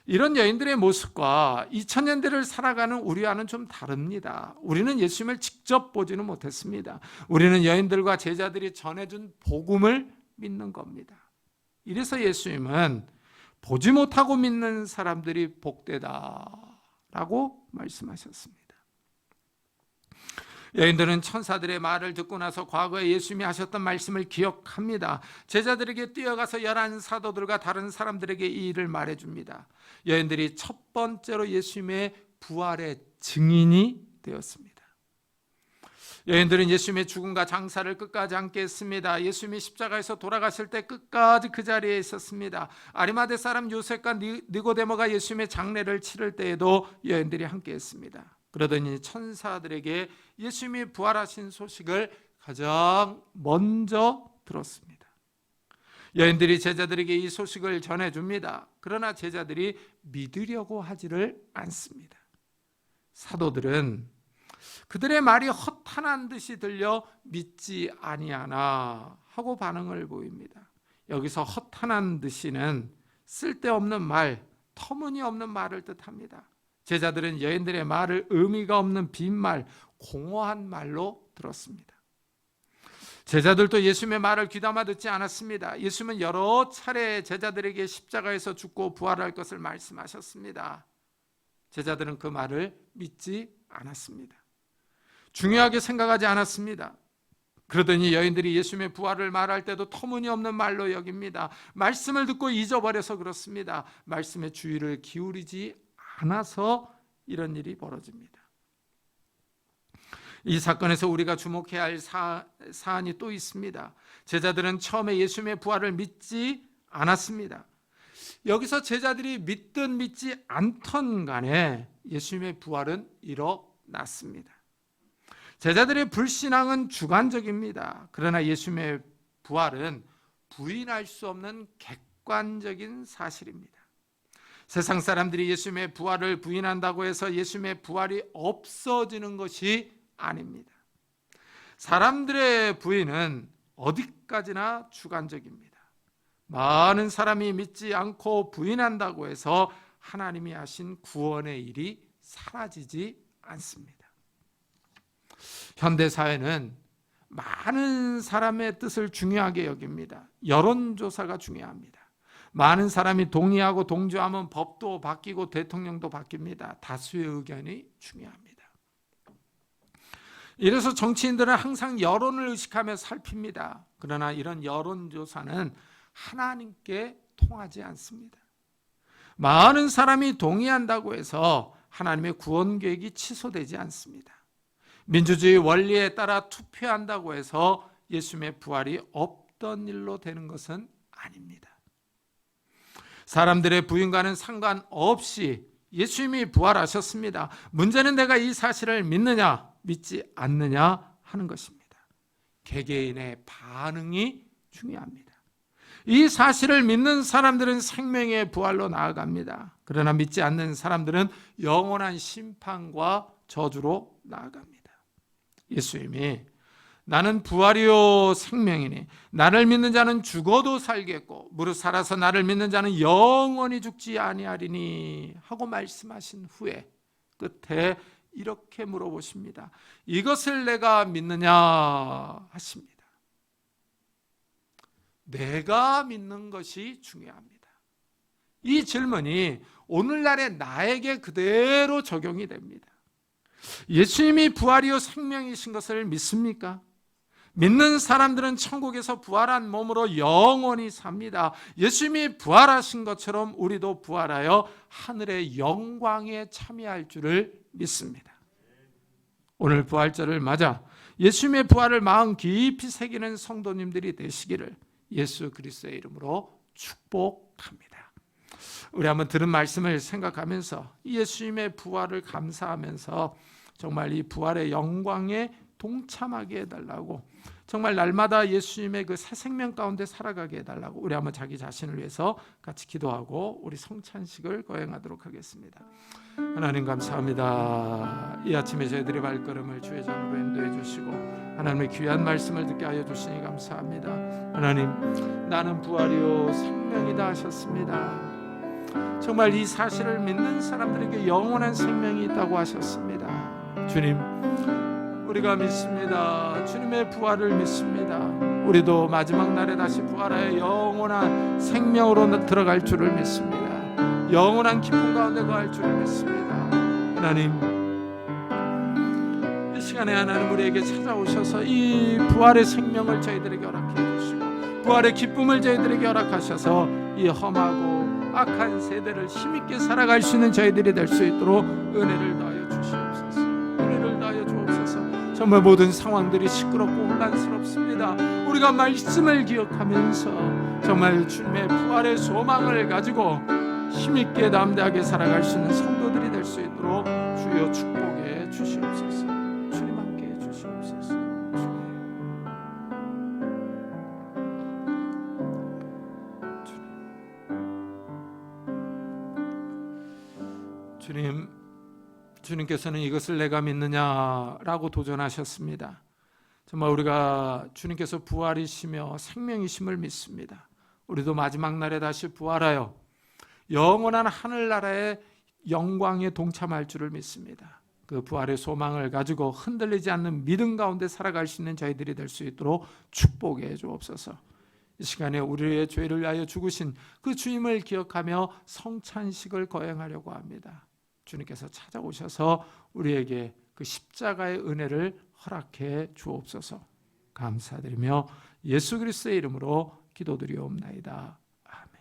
이런 여인들의 모습과 2000년대를 살아가는 우리와는 좀 다릅니다. 우리는 예수님을 직접 보지는 못했습니다. 우리는 여인들과 제자들이 전해준 복음을 믿는 겁니다. 이래서 예수님은 보지 못하고 믿는 사람들이 복되다라고 말씀하셨습니다. 여인들은 천사들의 말을 듣고 나서 과거에 예수님이 하셨던 말씀을 기억합니다. 제자들에게 뛰어가서 11 사도들과 다른 사람들에게 이 일을 말해줍니다. 여인들이 첫 번째로 예수님의 부활의 증인이 되었습니다. 여인들은 예수님의 죽음과 장사를 끝까지 함께 했습니다. 예수님이 십자가에서 돌아가실 때 끝까지 그 자리에 있었습니다. 아리마대 사람 요셉과 니고데모가 예수님의 장례를 치를 때에도 여인들이 함께 했습니다. 그러더니 천사들에게 예수님이 부활하신 소식을 가장 먼저 들었습니다. 여인들이 제자들에게 이 소식을 전해줍니다. 그러나 제자들이 믿으려고 하지를 않습니다. 사도들은 그들의 말이 허탄한 듯이 들려 믿지 아니하나 하고 반응을 보입니다. 여기서 허탄한 듯이는 쓸데없는 말, 터무니없는 말을 뜻합니다. 제자들은 여인들의 말을 의미가 없는 빈말, 공허한 말로 들었습니다. 제자들도 예수님의 말을 귀담아 듣지 않았습니다. 예수님은 여러 차례 제자들에게 십자가에서 죽고 부활할 것을 말씀하셨습니다. 제자들은 그 말을 믿지 않았습니다. 중요하게 생각하지 않았습니다. 그러더니 여인들이 예수님의 부활을 말할 때도 터무니없는 말로 여깁니다. 말씀을 듣고 잊어버려서 그렇습니다. 말씀에 주의를 기울이지 않아서 이런 일이 벌어집니다. 이 사건에서 우리가 주목해야 할 사안이 또 있습니다. 제자들은 처음에 예수님의 부활을 믿지 않았습니다. 여기서 제자들이 믿든 믿지 않던 간에 예수님의 부활은 일어났습니다. 제자들의 불신앙은 주관적입니다. 그러나 예수님의 부활은 부인할 수 없는 객관적인 사실입니다. 세상 사람들이 예수님의 부활을 부인한다고 해서 예수님의 부활이 없어지는 것이 아닙니다. 사람들의 부인은 어디까지나 주관적입니다. 많은 사람이 믿지 않고 부인한다고 해서 하나님이 하신 구원의 일이 사라지지 않습니다. 현대사회는 많은 사람의 뜻을 중요하게 여깁니다. 여론조사가 중요합니다. 많은 사람이 동의하고 동조하면 법도 바뀌고 대통령도 바뀝니다. 다수의 의견이 중요합니다. 이래서 정치인들은 항상 여론을 의식하며 살핍니다. 그러나 이런 여론조사는 하나님께 통하지 않습니다. 많은 사람이 동의한다고 해서 하나님의 구원 계획이 취소되지 않습니다. 민주주의 원리에 따라 투표한다고 해서 예수님의 부활이 없던 일로 되는 것은 아닙니다. 사람들의 부인과는 상관없이 예수님이 부활하셨습니다. 문제는 내가 이 사실을 믿느냐 믿지 않느냐 하는 것입니다. 개개인의 반응이 중요합니다. 이 사실을 믿는 사람들은 생명의 부활로 나아갑니다. 그러나 믿지 않는 사람들은 영원한 심판과 저주로 나아갑니다. 예수님이 나는 부활이요 생명이니 나를 믿는 자는 죽어도 살겠고 무릇 살아서 나를 믿는 자는 영원히 죽지 아니하리니 하고 말씀하신 후에 끝에 이렇게 물어보십니다. 이것을 내가 믿느냐 하십니다. 내가 믿는 것이 중요합니다. 이 질문이 오늘날의 나에게 그대로 적용이 됩니다. 예수님이 부활이요 생명이신 것을 믿습니까? 믿는 사람들은 천국에서 부활한 몸으로 영원히 삽니다. 예수님이 부활하신 것처럼 우리도 부활하여 하늘의 영광에 참여할 줄을 믿습니다. 오늘 부활절을 맞아 예수님의 부활을 마음 깊이 새기는 성도님들이 되시기를 예수 그리스도의 이름으로 축복합니다. 우리 한번 들은 말씀을 생각하면서 예수님의 부활을 감사하면서 정말 이 부활의 영광에 동참하게 해달라고, 정말 날마다 예수님의 그 새 생명 가운데 살아가게 해달라고 우리 한번 자기 자신을 위해서 같이 기도하고 우리 성찬식을 거행하도록 하겠습니다. 하나님 감사합니다. 이 아침에 저희들의 발걸음을 주의 전으로 인도해 주시고 하나님의 귀한 말씀을 듣게 하여 주시니 감사합니다. 하나님, 나는 부활이요 생명이다 하셨습니다. 정말 이 사실을 믿는 사람들에게 영원한 생명이 있다고 하셨습니다. 주님, 우리가 믿습니다. 주님의 부활을 믿습니다. 우리도 마지막 날에 다시 부활하여 영원한 생명으로 들어갈 줄을 믿습니다. 영원한 기쁨 가운데 거할 줄을 믿습니다. 하나님, 이 시간에 하나님 우리에게 찾아오셔서 이 부활의 생명을 저희들에게 허락해 주시고 부활의 기쁨을 저희들에게 허락하셔서 이 험하고 악한 세대를 힘있게 살아갈 수 있는 저희들이 될 수 있도록 은혜를 더하여 주시옵소서. 은혜를 더하여 주옵소서. 정말 모든 상황들이 시끄럽고 혼란스럽습니다. 우리가 말씀을 기억하면서 정말 주님의 부활의 소망을 가지고 힘있게 담대하게 살아갈 수 있는 성도들이 될 수 있도록 주여 축복해 주시옵소서. 주님 함께 해주시옵소서. 주님께서는 이것을 내가 믿느냐라고 도전하셨습니다. 정말 우리가 주님께서 부활이시며 생명이심을 믿습니다. 우리도 마지막 날에 다시 부활하여 영원한 하늘나라의 영광에 동참할 줄을 믿습니다. 그 부활의 소망을 가지고 흔들리지 않는 믿음 가운데 살아갈 수 있는 저희들이 될 수 있도록 축복해 주옵소서. 이 시간에 우리의 죄를 위하여 죽으신 그 주님을 기억하며 성찬식을 거행하려고 합니다. 주님께서 찾아오셔서 우리에게 그 십자가의 은혜를 허락해 주옵소서. 감사드리며 예수 그리스도의 이름으로 기도드리옵나이다. 아멘.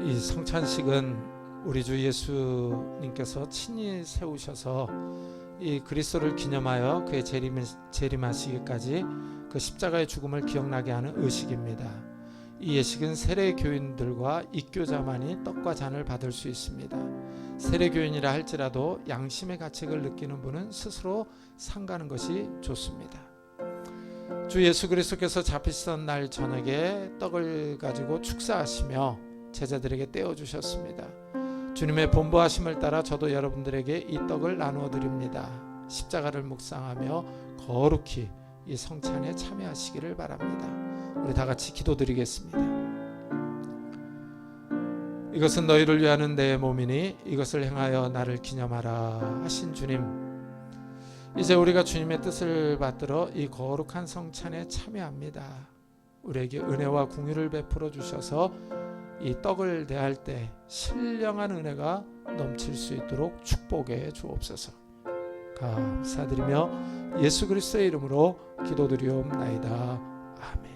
이 성찬식은 우리 주 예수님께서 친히 세우셔서 이 그리스도를 기념하여 그의 재림하시기까지 그 십자가의 죽음을 기억나게 하는 의식입니다. 이 예식은 세례교인들과 입교자만이 떡과 잔을 받을 수 있습니다. 세례교인이라 할지라도 양심의 가책을 느끼는 분은 스스로 삼가는 것이 좋습니다. 주 예수 그리스도께서 잡히시던 날 저녁에 떡을 가지고 축사하시며 제자들에게 떼어주셨습니다. 주님의 본보하심을 따라 저도 여러분들에게 이 떡을 나누어 드립니다. 십자가를 묵상하며 거룩히 이 성찬에 참여하시기를 바랍니다. 우리 다 같이 기도드리겠습니다. 이것은 너희를 위하는 내 몸이니 이것을 행하여 나를 기념하라 하신 주님, 이제 우리가 주님의 뜻을 받들어 이 거룩한 성찬에 참여합니다. 우리에게 은혜와 긍휼을 베풀어 주셔서 이 떡을 대할 때 신령한 은혜가 넘칠 수 있도록 축복해 주옵소서. 감사드리며 예수 그리스도의 이름으로 기도드리옵나이다. 아멘.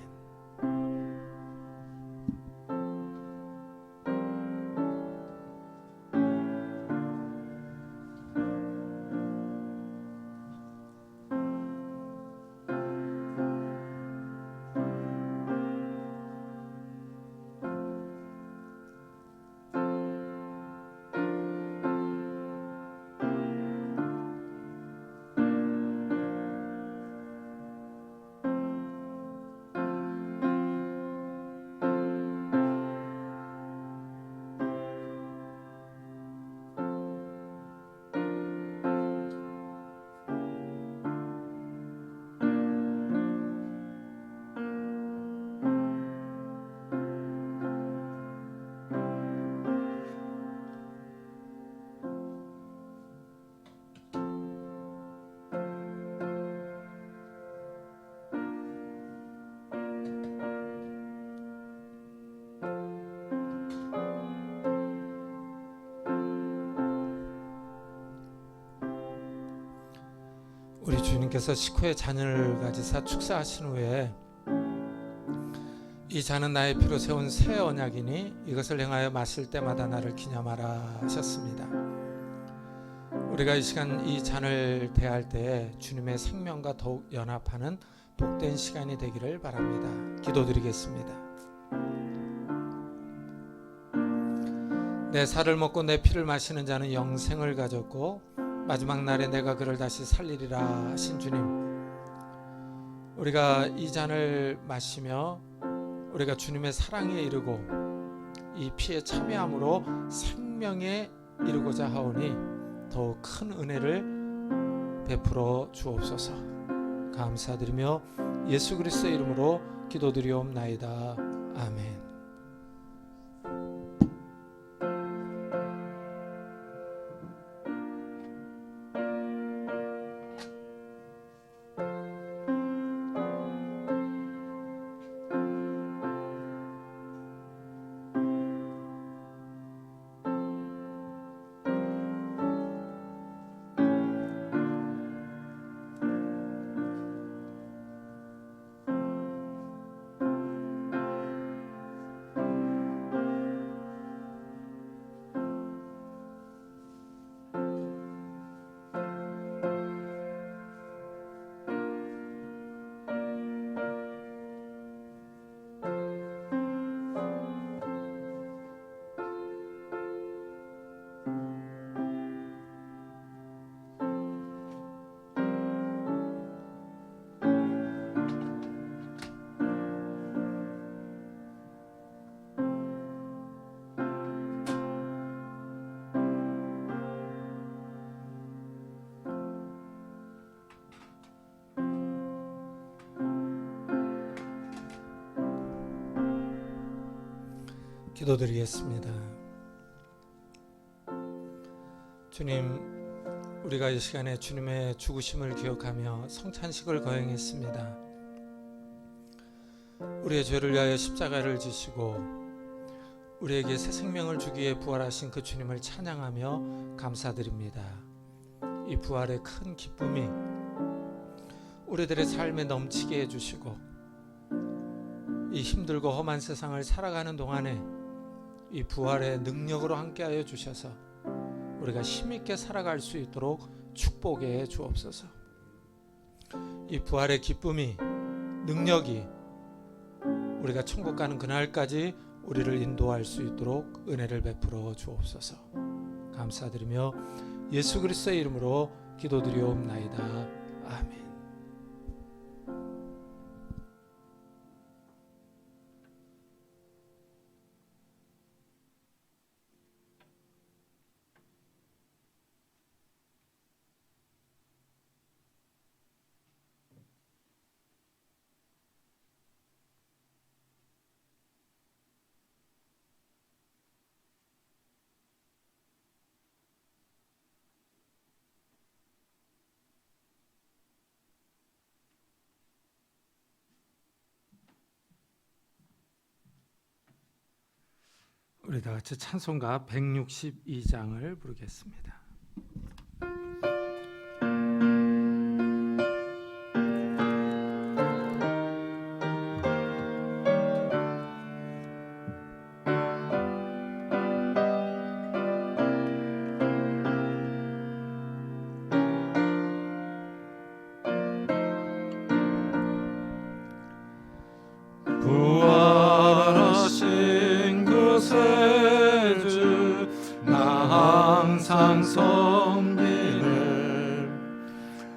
우리 주님께서 식후에 잔을 가지사 축사하신 후에 이 잔은 나의 피로 세운 새 언약이니 이것을 행하여 마실 때마다 나를 기념하라 하셨습니다. 우리가 이 시간 이 잔을 대할 때 주님의 생명과 더욱 연합하는 복된 시간이 되기를 바랍니다. 기도드리겠습니다. 내 살을 먹고 내 피를 마시는 자는 영생을 가졌고 마지막 날에 내가 그를 다시 살리리라 하신 주님, 우리가 이 잔을 마시며 우리가 주님의 사랑에 이르고 이 피에 참여함으로 생명에 이르고자 하오니 더욱 큰 은혜를 베풀어 주옵소서. 감사드리며 예수 그리스도의 이름으로 기도드리옵나이다. 아멘. 기도드리겠습니다. 주님, 우리가 이 시간에 주님의 죽으심을 기억하며 성찬식을 거행했습니다. 우리의 죄를 위하여 십자가를 지시고 우리에게 새 생명을 주기 위해 부활하신 그 주님을 찬양하며 감사드립니다. 이 부활의 큰 기쁨이 우리들의 삶에 넘치게 해주시고 이 힘들고 험한 세상을 살아가는 동안에 이 부활의 능력으로 함께하여 주셔서 우리가 힘있게 살아갈 수 있도록 축복해 주옵소서. 이 부활의 기쁨이, 능력이 우리가 천국 가는 그날까지 우리를 인도할 수 있도록 은혜를 베풀어 주옵소서. 감사드리며 예수 그리스도의 이름으로 기도드리옵나이다. 아멘. 우리 다 같이 찬송가 162장을 부르겠습니다. 부활하신 그 세주 나 항상 섬기네.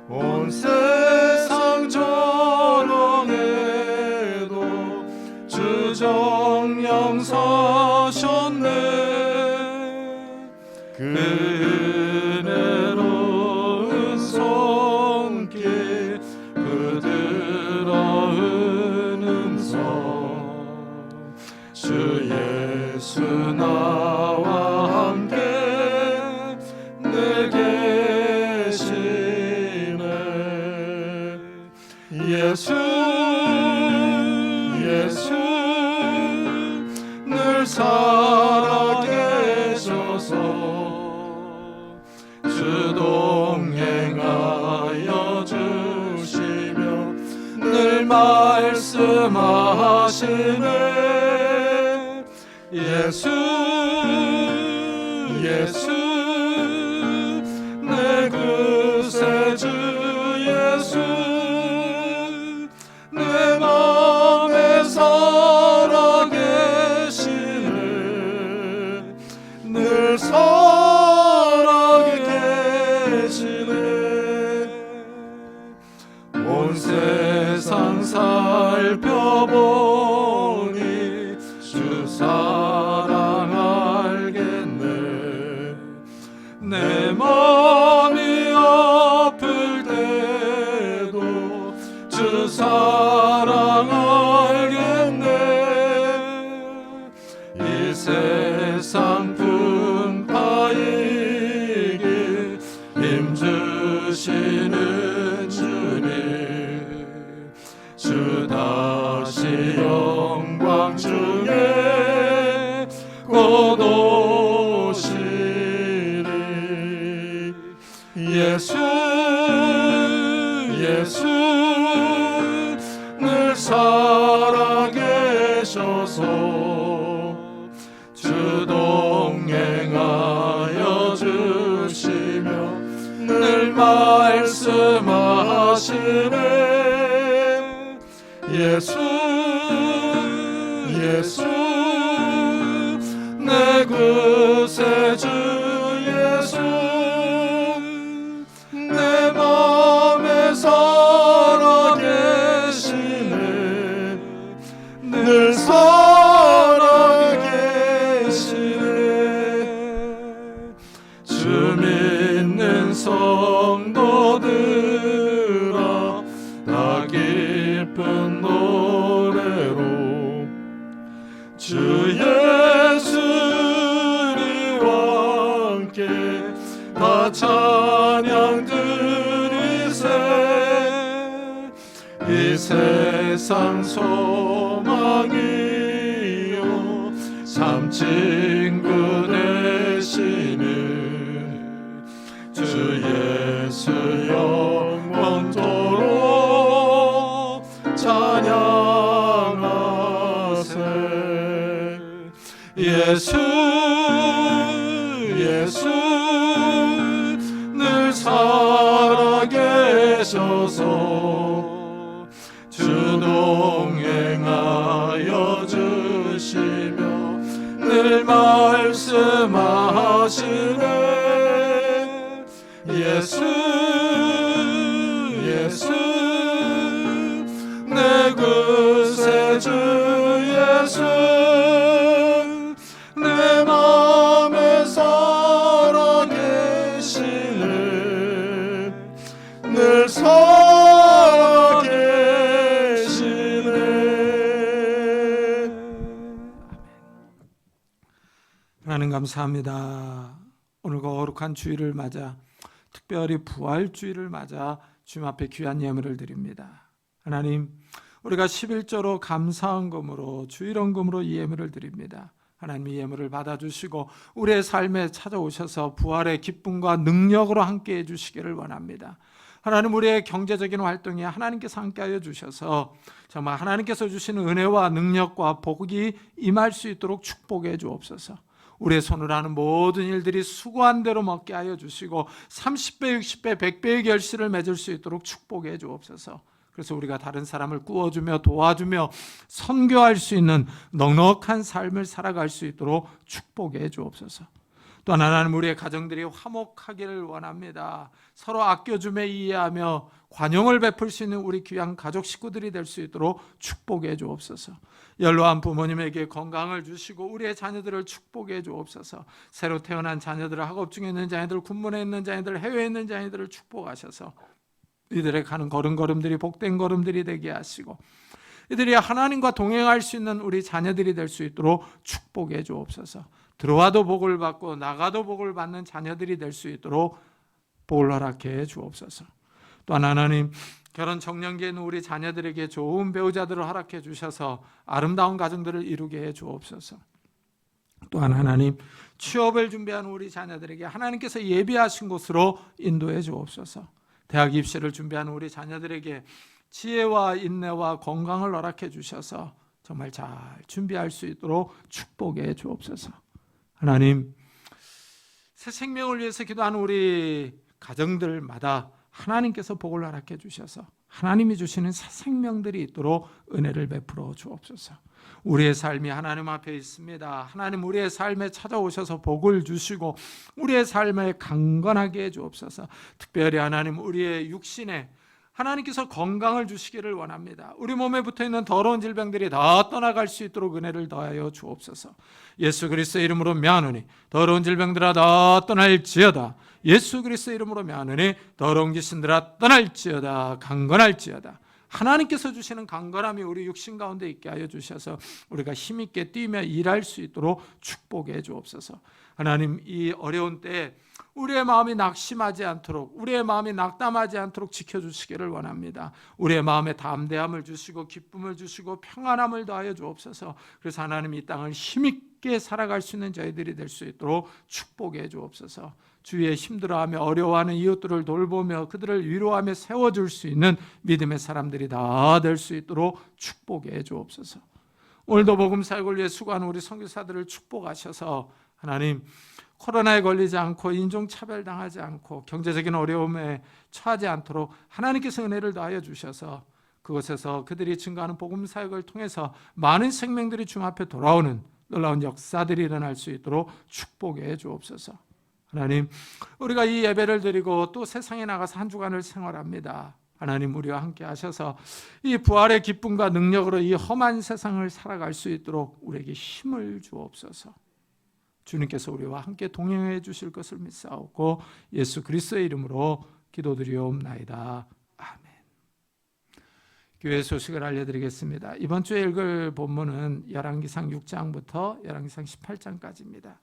온 세상 전원에도 주 정령 서셨네. 그 은혜로운 손길 부드러운 음성 주 예수 나와 함께 늘 계시네. 예수 늘 살아계셔서 주 동행하여 주시며 늘 말씀하시네. 예수 내 구세주 예수 내 맘에 살아계시네. 늘 살아계시네. 온 세상 살펴보니 주 사랑 알겠네. 내 마음이 아플 주 사랑 알겠네. 이 세상 풍파이기 힘주시는 주님, 주 다시 영광 중에 곧 오시리. 예수 늘 살아계셔서 주 동행하여 주시며 늘 말씀하시네. 예수 내 구세주 예수, 내 맘에 살아계시네. 늘 살아계시네. 주 믿는 성도들아 다 기쁜 노래로 주 예수님과 함께 다 찬양 드리세. 이 세상 소망이요 참 친구 되시는 주 예수 영원토록 찬양하세. 예수 늘 살아계셔서 주 동행하여 주시며 늘 말씀하시네. 예수 내 구세주 예수, 내 맘에 살아계시네. 늘 살아계시네. 하나님 감사합니다. 오늘 거룩한 주일을 맞아, 특별히 부활주일을 맞아 주님 앞에 귀한 예물을 드립니다. 하나님, 우리가 11조로 감사헌금으로 주일헌금으로 이 예물을 드립니다. 하나님, 이 예물을 받아주시고 우리의 삶에 찾아오셔서 부활의 기쁨과 능력으로 함께해 주시기를 원합니다. 하나님, 우리의 경제적인 활동에 하나님께서 함께하여 주셔서 정말 하나님께서 주시는 은혜와 능력과 복이 임할 수 있도록 축복해 주옵소서. 우리의 손으로 하는 모든 일들이 수고한 대로 먹게 하여 주시고 30배, 60배, 100배의 결실을 맺을 수 있도록 축복해 주옵소서. 그래서 우리가 다른 사람을 꾸어주며 도와주며 선교할 수 있는 넉넉한 삶을 살아갈 수 있도록 축복해 주옵소서. 또한 하나님, 우리의 가정들이 화목하기를 원합니다. 서로 아껴주며 이해하며 관용을 베풀 수 있는 우리 귀한 가족 식구들이 될 수 있도록 축복해 주옵소서. 연로한 부모님에게 건강을 주시고 우리의 자녀들을 축복해 주옵소서. 새로 태어난 자녀들, 학업 중에 있는 자녀들, 군문에 있는 자녀들, 해외에 있는 자녀들을 축복하셔서 이들의 가는 걸음걸음들이 복된 걸음들이 되게 하시고 이들이 하나님과 동행할 수 있는 우리 자녀들이 될 수 있도록 축복해 주옵소서. 들어와도 복을 받고 나가도 복을 받는 자녀들이 될 수 있도록 복을 허락해 주옵소서. 또한 하나님, 결혼 정년기에 있는 우리 자녀들에게 좋은 배우자들을 허락해 주셔서 아름다운 가정들을 이루게 해 주옵소서. 또한 하나님, 취업을 준비하는 우리 자녀들에게 하나님께서 예비하신 곳으로 인도해 주옵소서. 대학 입시를 준비하는 우리 자녀들에게 지혜와 인내와 건강을 허락해 주셔서 정말 잘 준비할 수 있도록 축복해 주옵소서. 하나님, 새 생명을 위해서 기도하는 우리 가정들마다 하나님께서 복을 허락해 주셔서 하나님이 주시는 새 생명들이 있도록 은혜를 베풀어 주옵소서. 우리의 삶이 하나님 앞에 있습니다. 하나님, 우리의 삶에 찾아오셔서 복을 주시고 우리의 삶을 강건하게 해 주옵소서. 특별히 하나님, 우리의 육신에 하나님께서 건강을 주시기를 원합니다. 우리 몸에 붙어있는 더러운 질병들이 다 떠나갈 수 있도록 은혜를 더하여 주옵소서. 예수 그리스도의 이름으로 명하노니 더러운 질병들아 다 떠날지어다. 예수 그리스도의 이름으로 명하노니 더러운 귀신들아 떠날지어다. 강건할지어다. 하나님께서 주시는 강건함이 우리 육신 가운데 있게 하여 주셔서 우리가 힘있게 뛰며 일할 수 있도록 축복해 주옵소서. 하나님, 이 어려운 때에 우리의 마음이 낙심하지 않도록, 우리의 마음이 낙담하지 않도록 지켜주시기를 원합니다. 우리의 마음에 담대함을 주시고 기쁨을 주시고 평안함을 더하여 주옵소서. 그래서 하나님, 이 땅을 힘있게 살아갈 수 있는 저희들이 될 수 있도록 축복해 주옵소서. 주위에 힘들어하며 어려워하는 이웃들을 돌보며 그들을 위로하며 세워줄 수 있는 믿음의 사람들이 다 될 수 있도록 축복해 주옵소서. 오늘도 복음 사역을 위해 수고하는 우리 선교사들을 축복하셔서 하나님, 코로나에 걸리지 않고 인종차별당하지 않고 경제적인 어려움에 처하지 않도록 하나님께서 은혜를 더하여 주셔서 그곳에서 그들이 증거하는 복음 사역을 통해서 많은 생명들이 주 앞에 돌아오는 놀라운 역사들이 일어날 수 있도록 축복해 주옵소서. 하나님, 우리가 이 예배를 드리고 또 세상에 나가서 한 주간을 생활합니다. 하나님, 우리와 함께 하셔서 이 부활의 기쁨과 능력으로 이 험한 세상을 살아갈 수 있도록 우리에게 힘을 주옵소서. 주님께서 우리와 함께 동행해 주실 것을 믿사오고 예수 그리스도의 이름으로 기도드리옵나이다. 아멘. 교회 소식을 알려드리겠습니다. 이번 주에 읽을 본문은 열왕기상 6장부터 열왕기상 18장까지입니다.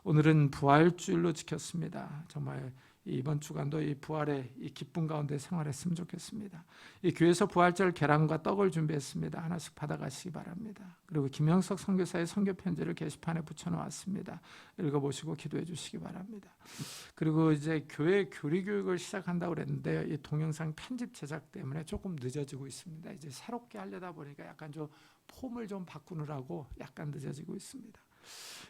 오늘은 부활주일로 지켰습니다. 정말 이번 주간도 이 부활의 이 기쁨 가운데 생활했으면 좋겠습니다. 이 교회에서 부활절 계란과 떡을 준비했습니다. 하나씩 받아가시기 바랍니다. 그리고 김영석 선교사의 선교 편지를 게시판에 붙여놓았습니다. 읽어보시고 기도해 주시기 바랍니다. 그리고 이제 교회 교리 교육을 시작한다고 그랬는데 이 동영상 편집 제작 때문에 조금 늦어지고 있습니다. 이제 새롭게 하려다 보니까 약간 좀 폼을 좀 바꾸느라고 약간 늦어지고 있습니다.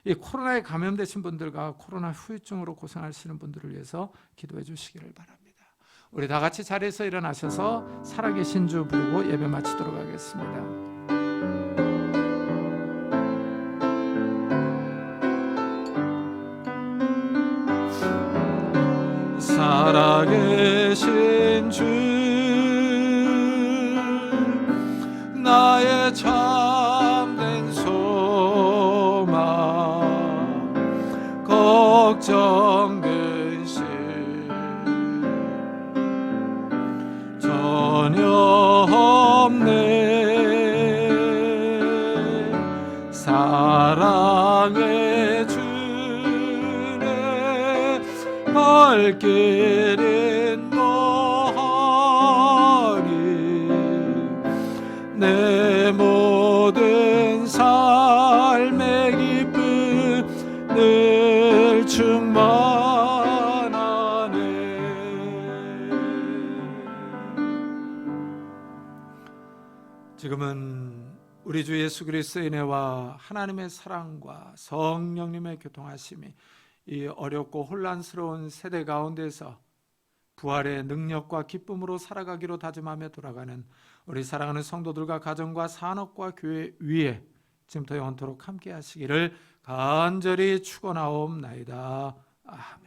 이 코로나에 감염되신 분들과 코로나 후유증으로 고생하시는 분들을 위해서 기도해 주시기를 바랍니다. 우리 다 같이 자리에서 일어나셔서 살아계신 주 부르고 예배 마치도록 하겠습니다. 살아계신 주 나의 참된 소망 걱정 근심 전혀 없네. 사랑의 주의 발길은 너하리. 내 모든 삶의 기쁨 늘 충만하네. 지금은 우리 주 예수 그리스도의 은혜와 하나님의 사랑과 성령님의 교통하심이 이 어렵고 혼란스러운 세대 가운데서 부활의 능력과 기쁨으로 살아가기로 다짐하며 돌아가는 우리 사랑하는 성도들과 가정과 산업과 교회 위에 지금부터 영원토록 함께 하시기를 간절히 축원하옵나이다. 아멘.